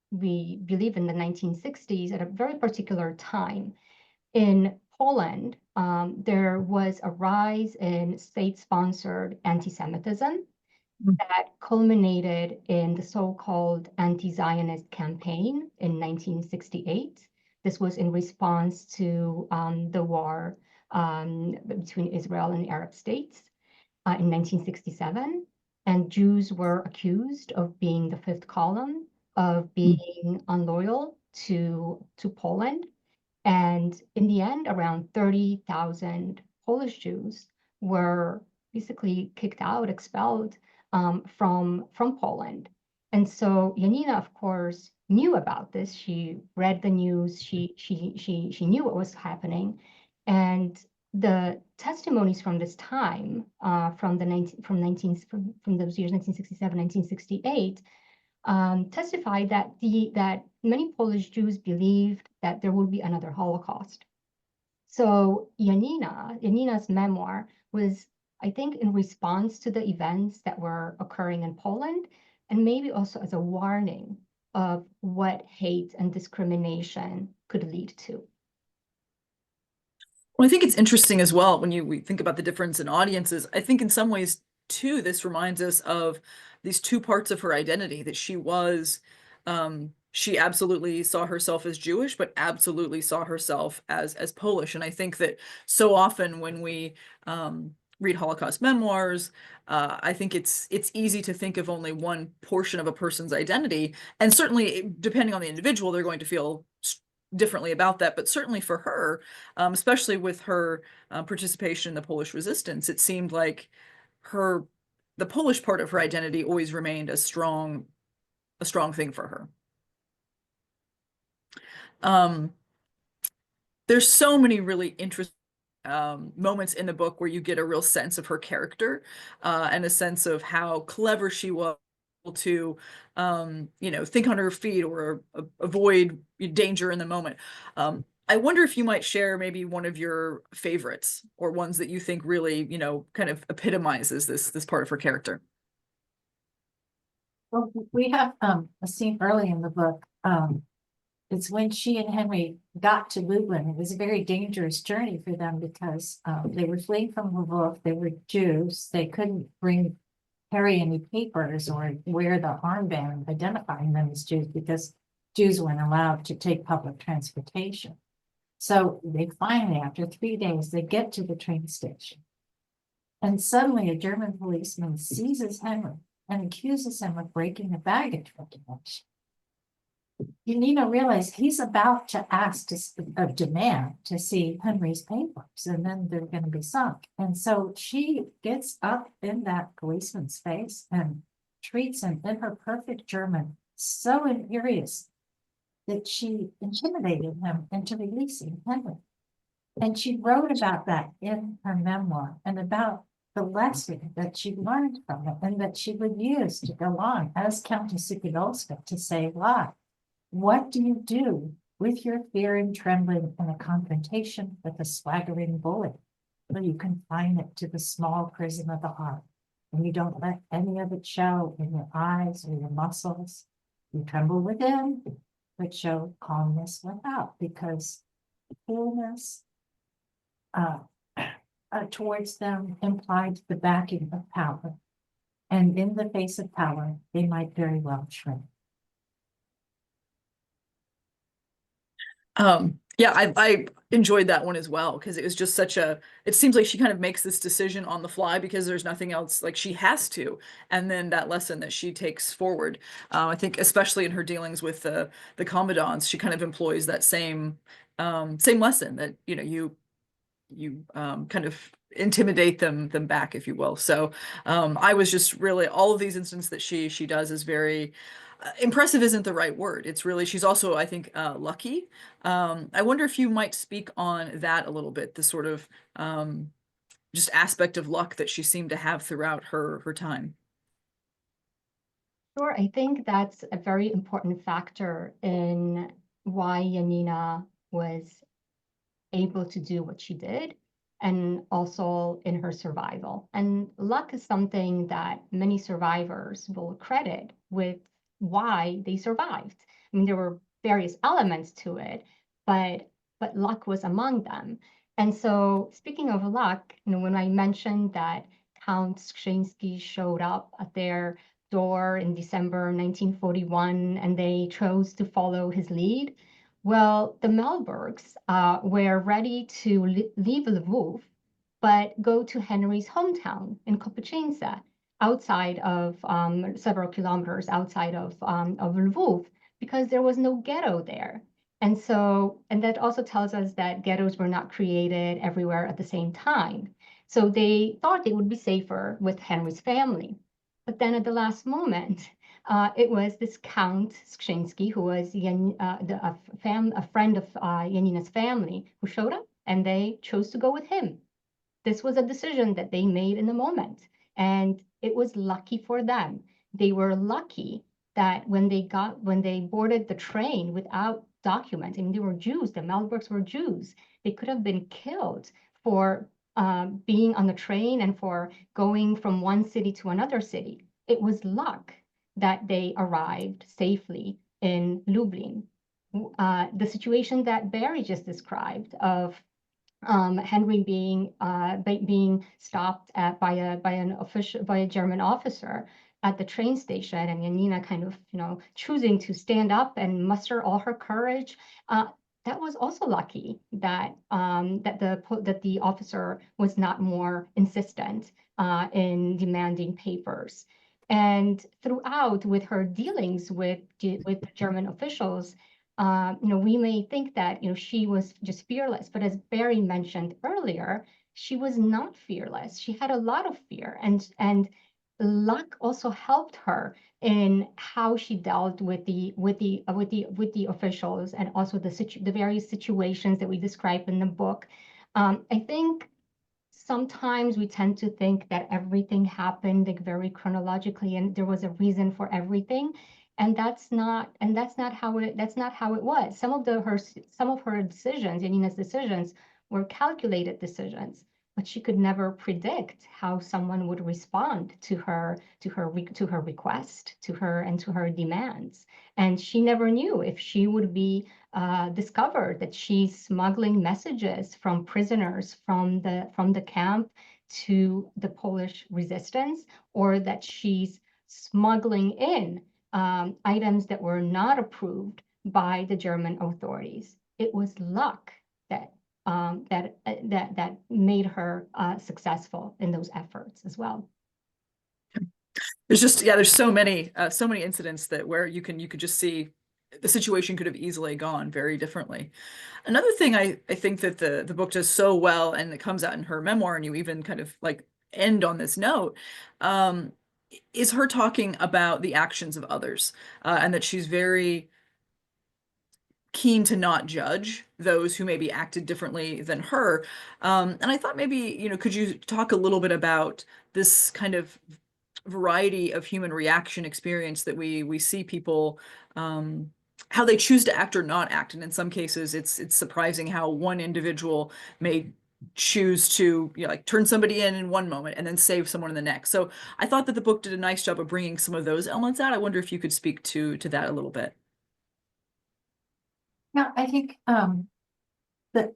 we believe, in the 1960s at a very particular time. In Poland, there was a rise in state-sponsored anti-Semitism that culminated in the so-called anti-Zionist campaign in 1968. This was in response to the war between Israel and the Arab states in 1967. And Jews were accused of being the fifth column, of being unloyal to Poland. And in the end, around 30,000 Polish Jews were basically kicked out, expelled from Poland. And so Janina, of course, knew about this. She read the news. She knew what was happening, and the testimonies from this time, from those years, 1967, 1968, testified that many Polish Jews believed that there would be another Holocaust. So Janina's memoir was, I think, in response to the events that were occurring in Poland, and maybe also as a warning of what hate and discrimination could lead to. Well, I think it's interesting as well when we think about the difference in audiences. I think in some ways too, this reminds us of these two parts of her identity, that she absolutely saw herself as Jewish, but absolutely saw herself as Polish. And I think that so often when we read Holocaust memoirs, I think it's easy to think of only one portion of a person's identity. And certainly, depending on the individual, they're going to feel differently about that. But certainly for her, especially with her participation in the Polish resistance, it seemed like the Polish part of her identity always remained a strong thing for her. There's so many really interesting moments in the book where you get a real sense of her character, and a sense of how clever she was to think on her feet or avoid danger in the moment. I wonder if you might share maybe one of your favorites, or ones that you think really, kind of epitomizes this part of her character. Well, we have a scene early in the book. It's when she and Henry got to Lublin. It was a very dangerous journey for them because they were fleeing from Lvov. They were Jews. They couldn't carry any papers or wear the armband identifying them as Jews because Jews weren't allowed to take public transportation. So they finally, after 3 days, they get to the train station. And suddenly a German policeman seizes Henry and accuses him of breaking a baggage regulation. Janina realized he's about to ask a demand to see Henry's papers, and then they're going to be sunk. And so she gets up in that policeman's face and treats him in her perfect German so imperious that she intimidated him into releasing Henry. And she wrote about that in her memoir, and about the lesson that she learned from it, and that she would use to go on as Countess Sukudolska to save lives. What do you do with your fear and trembling in a confrontation with a swaggering bully? Well, you confine it to the small prison of the heart. and you don't let any of it show in your eyes or your muscles. You tremble within, but show calmness without, because coolness towards them implied the backing of power. And in the face of power, they might very well shrink. Yeah, I enjoyed that one as well, because it was just it seems like she kind of makes this decision on the fly because there's nothing else, like she has to. And then that lesson that she takes forward, I think especially in her dealings with the commandants, she kind of employs that same lesson that, you kind of intimidate them back, if you will. So I was just really, all of these instances that she does is very impressive isn't the right word. It's really, she's also, I think, lucky. I wonder if you might speak on that a little bit, the sort of just aspect of luck that she seemed to have throughout her time. Sure, I think that's a very important factor in why Yanina was able to do what she did, and also in her survival. And luck is something that many survivors will credit with why they survived. I mean, there were various elements to it, but luck was among them. And so, speaking of luck, when I mentioned that Count Skrzyński showed up at their door in December 1941, and they chose to follow his lead, well, the Melbergs were ready to leave Lvov, but go to Henry's hometown in Kopychince, outside of several kilometers outside of Lvov, because there was no ghetto there. And so, and that also tells us that ghettos were not created everywhere at the same time. So they thought it would be safer with Henry's family. But then at the last moment, it was this Count Skrzyński, who was a friend of Janina's family, who showed up, and they chose to go with him. This was a decision that they made in the moment, and it was lucky for them. They were lucky that when they boarded the train without documents, I mean, they were Jews, the Malbergs were Jews. They could have been killed for being on the train and for going from one city to another city. It was luck that they arrived safely in Lublin. The situation that Barry just described of Henry being stopped by a German officer at the train station, and Janina kind of choosing to stand up and muster all her courage. That was also lucky that the officer was not more insistent in demanding papers. And throughout, with her dealings with German officials, we may think that she was just fearless, but as Barry mentioned earlier, she was not fearless. She had a lot of fear, and luck also helped her in how she dealt with the officials, and also the various situations that we describe in the book. I think sometimes we tend to think that everything happened like very chronologically and there was a reason for everything. And that's not how it was. Some of her decisions, Janina's decisions, were calculated decisions, but she could never predict how someone would respond to her request, to her demands. And she never knew if she would be discovered that she's smuggling messages from prisoners from the camp to the Polish resistance, or that she's smuggling in items that were not approved by the German authorities. It was luck that made her successful in those efforts as well. There's so many incidents where you could just see the situation could have easily gone very differently. Another thing I think that the book does so well, and it comes out in her memoir, and you even kind of like end on this note, is her talking about the actions of others, and that she's very keen to not judge those who maybe acted differently than her. And I thought maybe, could you talk a little bit about this kind of variety of human reaction experience that we see people, how they choose to act or not act. And in some cases, it's surprising how one individual may choose to, you know, like turn somebody in one moment and then save someone in the next. So I thought that the book did a nice job of bringing some of those elements out. I wonder if you could speak to that a little bit. Now, I think that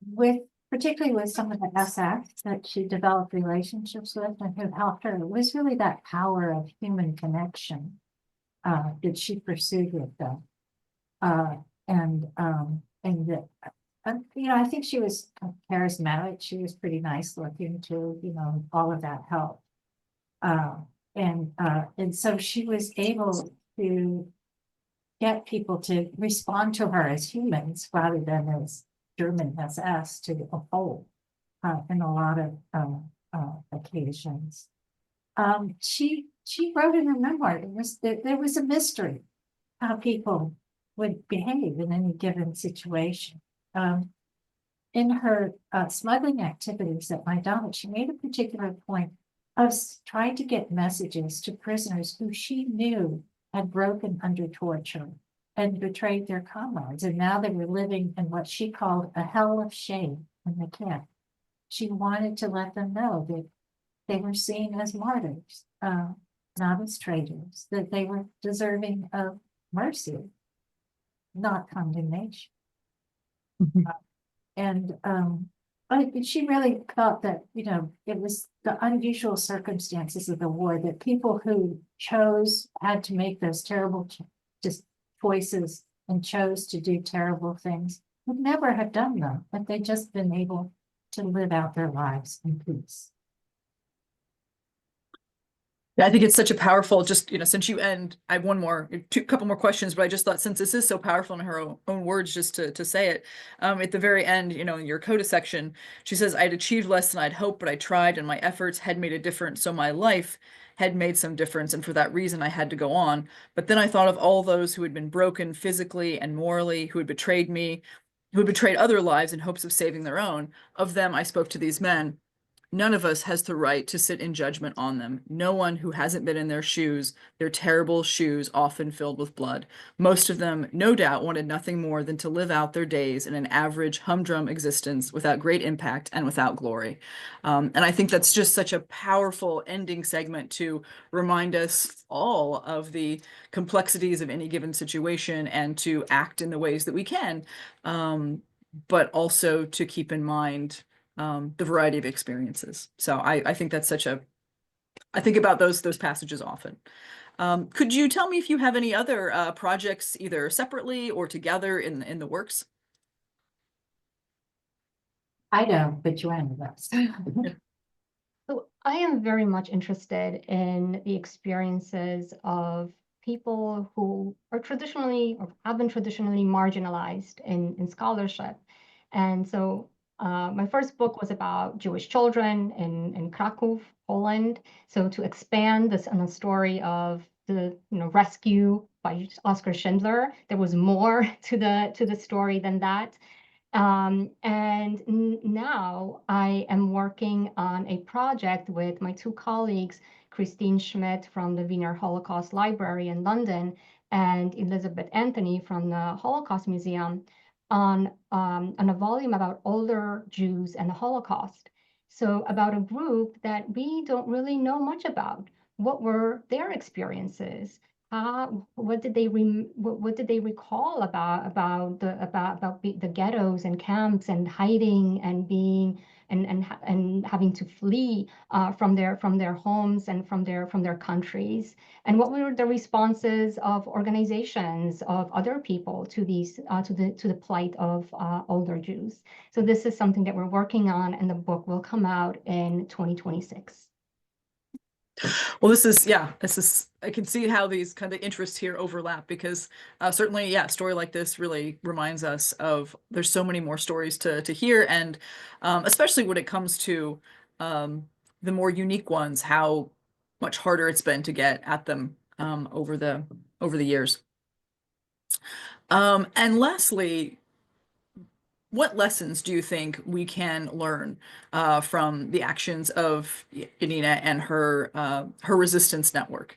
with particularly with some of the SS that she developed relationships with and who helped her, it was really that power of human connection that she pursued with them. And that you know, I think she was charismatic. She was pretty nice looking too, you know, all of that helped. And so she was able to get people to respond to her as humans rather than as German SS to a whole in a lot of occasions. She wrote in her memoir, there was a mystery how people would behave in any given situation. In her smuggling activities at Majdanek, she made a particular point of trying to get messages to prisoners who she knew had broken under torture and betrayed their comrades, and now they were living in what she called a hell of shame in the camp. She wanted to let them know that they were seen as martyrs, not as traitors, that they were deserving of mercy, not condemnation. And but she really felt that, you know, it was the unusual circumstances of the war that people who had to make those terrible just choices and chose to do terrible things would never have done them if they'd just been able to live out their lives in peace. Yeah, I think it's such a powerful, just, you know, since you end, I have couple more questions, but I just thought since this is so powerful in her own words, just to say it, at the very end, you know, in your coda section, she says, I'd achieved less than I'd hoped, but I tried and my efforts had made a difference. So my life had made some difference. And for that reason, I had to go on. But then I thought of all those who had been broken physically and morally, who had betrayed me, who had betrayed other lives in hopes of saving their own. Of them, I spoke to these men. None of us has the right to sit in judgment on them. No one who hasn't been in their shoes, their terrible shoes, often filled with blood. Most of them, no doubt, wanted nothing more than to live out their days in an average humdrum existence without great impact and without glory. And I think that's just such a powerful ending segment to remind us all of the complexities of any given situation and to act in the ways that we can, but also to keep in mind the variety of experiences. So I think that's I think about those passages often. Could you tell me if you have any other projects, either separately or together in the works? I don't, but Joanna does. So I am very much interested in the experiences of people who are traditionally or have been traditionally marginalized in scholarship. And so my first book was about Jewish children in Krakow, Poland. So to expand this on the story of the rescue by Oskar Schindler, there was more to the story than that. And now I am working on a project with my two colleagues, Christine Schmidt from the Wiener Holocaust Library in London and Elizabeth Anthony from the Holocaust Museum on a volume about older Jews and the Holocaust. So about a group that we don't really know much about. What were their experiences? What did they recall about the ghettos and camps and hiding and being and having to flee from their homes and from their countries? And what were the responses of organizations of other people to these to the plight of older Jews? So this is something that we're working on, and the book will come out in 2026. Well, I can see how these kind of interests here overlap because certainly, yeah, a story like this really reminds us of there's so many more stories to hear. And especially when it comes to the more unique ones, how much harder it's been to get at them over the years. And lastly, what lessons do you think we can learn from the actions of Yanina and her resistance network?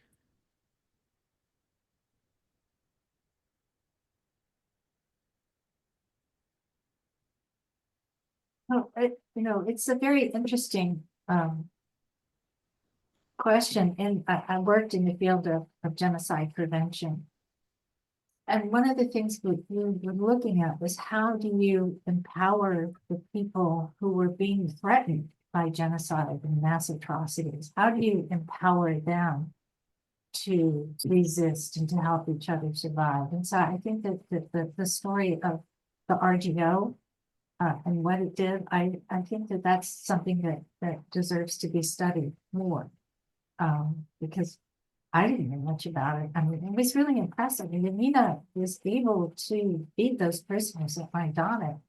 Oh, it's a very interesting question, and I worked in the field of genocide prevention. And one of the things we were looking at was how do you empower the people who were being threatened by genocide and mass atrocities? How do you empower them to resist and to help each other survive? And so I think that the story of the RGO and what it did, I think that that's something that deserves to be studied more, because I didn't know much about it. I mean, it was really impressive. And Yanina was able to feed those prisoners at Majdanek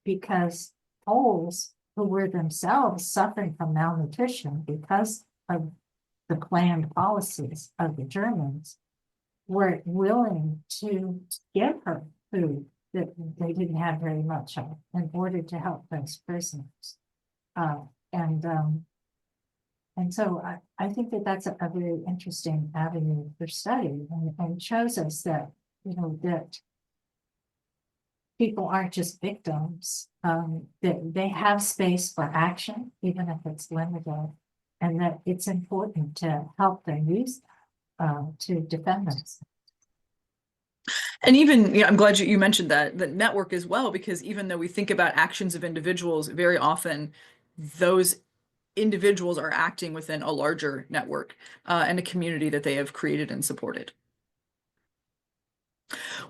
because Poles who were themselves suffering from malnutrition because of the planned policies of the Germans were willing to give her food that they didn't have very much of in order to help those prisoners. And so I think that that's a very interesting avenue for study, and shows us that, that people aren't just victims, that they have space for action, even if it's limited, and that it's important to help them use that to defend themselves. And even, I'm glad you mentioned that, the network as well, because even though we think about actions of individuals, very often those individuals are acting within a larger network and a community that they have created and supported.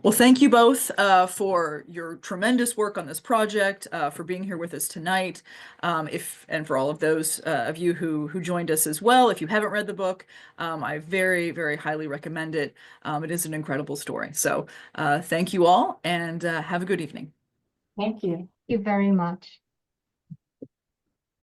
Well, thank you both for your tremendous work on this project, for being here with us tonight. And for all of those of you who joined us as well, if you haven't read the book, I very, very highly recommend it. It is an incredible story. So thank you all, and have a good evening. Thank you. Thank you very much.